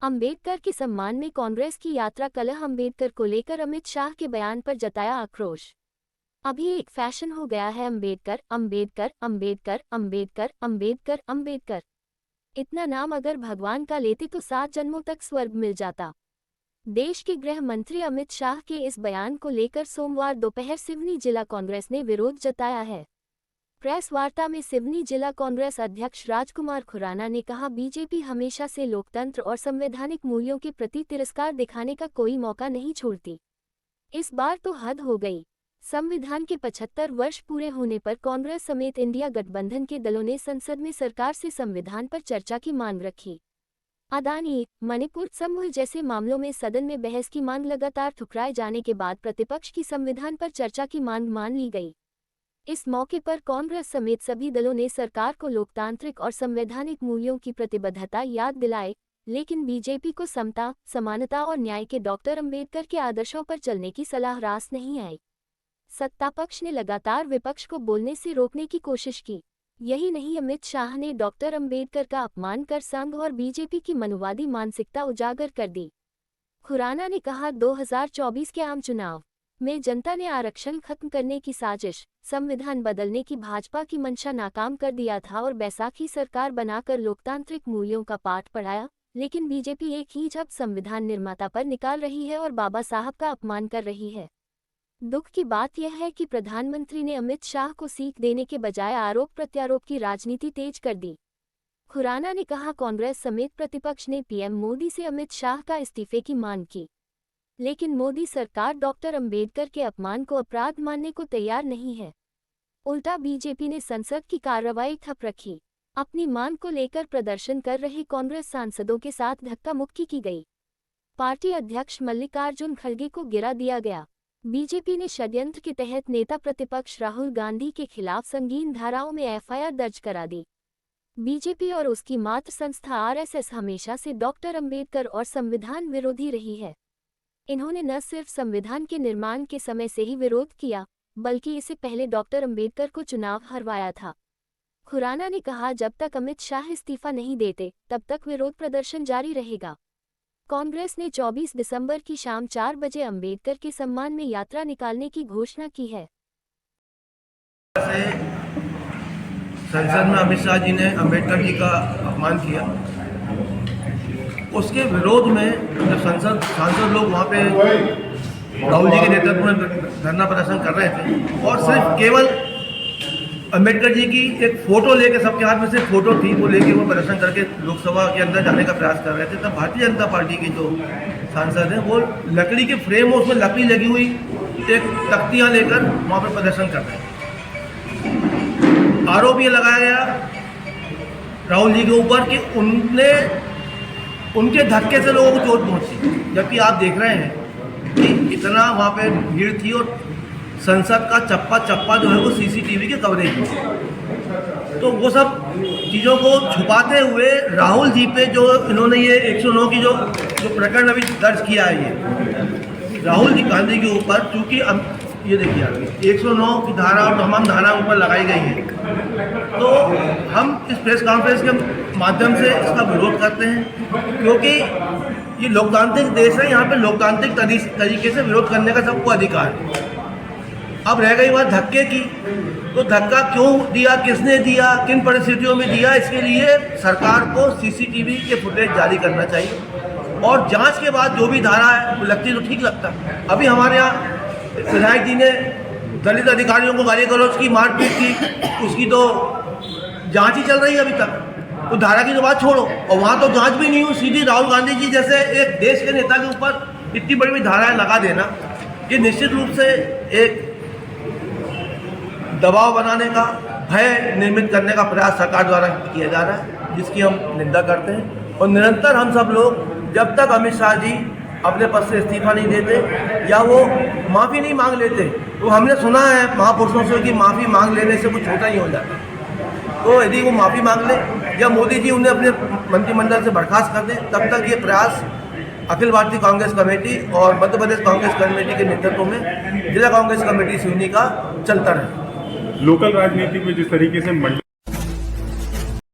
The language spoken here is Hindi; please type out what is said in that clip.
अंबेडकर के सम्मान में कांग्रेस की यात्रा कलह। अंबेडकर को लेकर अमित शाह के बयान पर जताया आक्रोश। अभी एक फैशन हो गया है अंबेडकर अंबेडकर अंबेडकर अंबेडकर अंबेडकर अंबेडकर। इतना नाम अगर भगवान का लेते तो 7 जन्मों तक स्वर्ग मिल जाता। देश के गृह मंत्री अमित शाह के इस बयान को लेकर सोमवार दोपहर सिवनी जिला कांग्रेस ने विरोध जताया है। प्रेस वार्ता में सिवनी जिला कांग्रेस अध्यक्ष राजकुमार खुराना ने कहा, बीजेपी हमेशा से लोकतंत्र और संवैधानिक मूल्यों के प्रति तिरस्कार दिखाने का कोई मौका नहीं छोड़ती। इस बार तो हद हो गई। संविधान के 75 वर्ष पूरे होने पर कांग्रेस समेत इंडिया गठबंधन के दलों ने संसद में सरकार से संविधान पर चर्चा की मांग रखी। अदानी, मणिपुर समूह जैसे मामलों में सदन में बहस की मांग लगातार ठुकराए जाने के बाद प्रतिपक्ष की संविधान पर चर्चा की मांग मान ली गई। इस मौके पर कांग्रेस समेत सभी दलों ने सरकार को लोकतांत्रिक और संवैधानिक मूल्यों की प्रतिबद्धता याद दिलाए, लेकिन बीजेपी को समता, समानता और न्याय के डॉक्टर अंबेडकर के आदर्शों पर चलने की सलाह रास नहीं आई। सत्तापक्ष ने लगातार विपक्ष को बोलने से रोकने की कोशिश की। यही नहीं, अमित शाह ने डॉक्टर अंबेडकर का अपमान कर संघ और बीजेपी की मनुवादी मानसिकता उजागर कर दी। खुराना ने कहा, 2024 के आम चुनाव में जनता ने आरक्षण खत्म करने की साजिश, संविधान बदलने की भाजपा की मंशा नाकाम कर दिया था और बैसाखी सरकार बनाकर लोकतांत्रिक मूल्यों का पाठ पढ़ाया, लेकिन बीजेपी एक ही जब संविधान निर्माता पर निकाल रही है और बाबा साहब का अपमान कर रही है। दुख की बात यह है कि प्रधानमंत्री ने अमित शाह को सीख देने के बजाय आरोप प्रत्यारोप की राजनीति तेज कर दी। खुराना ने कहा, कांग्रेस समेत प्रतिपक्ष ने पीएम मोदी से अमित शाह का इस्तीफे की मांग की, लेकिन मोदी सरकार डॉक्टर अंबेडकर के अपमान को अपराध मानने को तैयार नहीं है। उल्टा बीजेपी ने संसद की कार्रवाई ठप रखी। अपनी मांग को लेकर प्रदर्शन कर रहे कांग्रेस सांसदों के साथ धक्का मुक्की की गई। पार्टी अध्यक्ष मल्लिकार्जुन खड़गे को गिरा दिया गया। बीजेपी ने षड्यंत्र के तहत नेता प्रतिपक्ष राहुल गांधी के खिलाफ संगीन धाराओं में एफआईआर दर्ज करा दी। बीजेपी और उसकी मातृ संस्था आरएसएस हमेशा से डॉक्टर अंबेडकर और संविधान विरोधी रही है। इन्होंने न सिर्फ संविधान के निर्माण के समय से ही विरोध किया, बल्कि इससे पहले डॉक्टर अंबेडकर को चुनाव हरवाया था। खुराना ने कहा, जब तक अमित शाह इस्तीफा नहीं देते, तब तक विरोध प्रदर्शन जारी रहेगा। कांग्रेस ने 24 दिसंबर की शाम 4 बजे अंबेडकर के सम्मान में यात्रा निकालने की घोषणा की है। संसद में अमित शाह जी ने अंबेडकर जी का अपमान किया, उसके विरोध में जब सांसद लोग वहाँ पे राहुल जी के नेतृत्व में धरना प्रदर्शन कर रहे थे और सिर्फ केवल अंबेडकर जी की एक फ़ोटो लेके, सबके हाथ में से फ़ोटो थी, वो लेके वो प्रदर्शन करके लोकसभा के अंदर जाने का प्रयास कर रहे थे, तब भारतीय जनता पार्टी के जो सांसद हैं वो लकड़ी के फ्रेम और उसमें लकड़ी लगी हुई एक तख्तियाँ लेकर वहाँ पर प्रदर्शन कर रहे थे। आरोप ये लगाया गया राहुल जी के ऊपर कि उनके धक्के से लोगों को चोट पहुंची, जबकि आप देख रहे हैं कि इतना वहाँ पे भीड़ थी और संसद का चप्पा चप्पा जो है वो सीसीटीवी के कवरेज में। तो वो सब चीज़ों को छुपाते हुए राहुल जी पे जो इन्होंने ये 109 की जो प्रकरण अभी दर्ज किया है, ये राहुल जी गांधी के ऊपर, चूँकि ये देखिए आगे 109 की धारा और तमाम धारा ऊपर लगाई गई है, तो हम इस प्रेस कॉन्फ्रेंस के माध्यम से इसका विरोध करते हैं, क्योंकि ये लोकतांत्रिक देश है, यहाँ पे लोकतांत्रिक तरीके से विरोध करने का सबको अधिकार है। अब रह गई बात धक्के की, तो धक्का क्यों दिया, किसने दिया, किन परिस्थितियों में दिया, इसके लिए सरकार को सीसीटीवी के फुटेज जारी करना चाहिए और जांच के बाद जो भी धारा है लगती तो ठीक लगता। अभी हमारे यहाँ विधायक जी ने दलित अधिकारियों को गाली गलौज की, मारपीट की, उसकी तो जांच ही चल रही है अभी तक। तो धारा की तो बात छोड़ो, और वहाँ तो जांच भी नहीं हुई, सीधी राहुल गांधी जी जैसे एक देश के नेता के ऊपर इतनी बड़ी धाराएं लगा देना, ये निश्चित रूप से एक दबाव बनाने का, भय निर्मित करने का प्रयास सरकार द्वारा किया जा रहा है, जिसकी हम निंदा करते हैं। और निरंतर हम सब लोग जब तक अमित शाह जी अपने पद से इस्तीफा नहीं देते या वो माफ़ी नहीं मांग लेते, तो हमने सुना है महापुरुषों से कि माफ़ी मांग लेने से कुछ छोटा ही हो जाता है। तो यदि वो माफ़ी मांग ले या मोदी जी उन्हें अपने मंत्रिमंडल से बर्खास्त कर दें, तब तक ये प्रयास अखिल भारतीय कांग्रेस कमेटी और मध्य प्रदेश कांग्रेस कमेटी के नेतृत्व में जिला कांग्रेस कमेटी सिवनी का चलता रहे। लोकल राजनीति में जिस तरीके से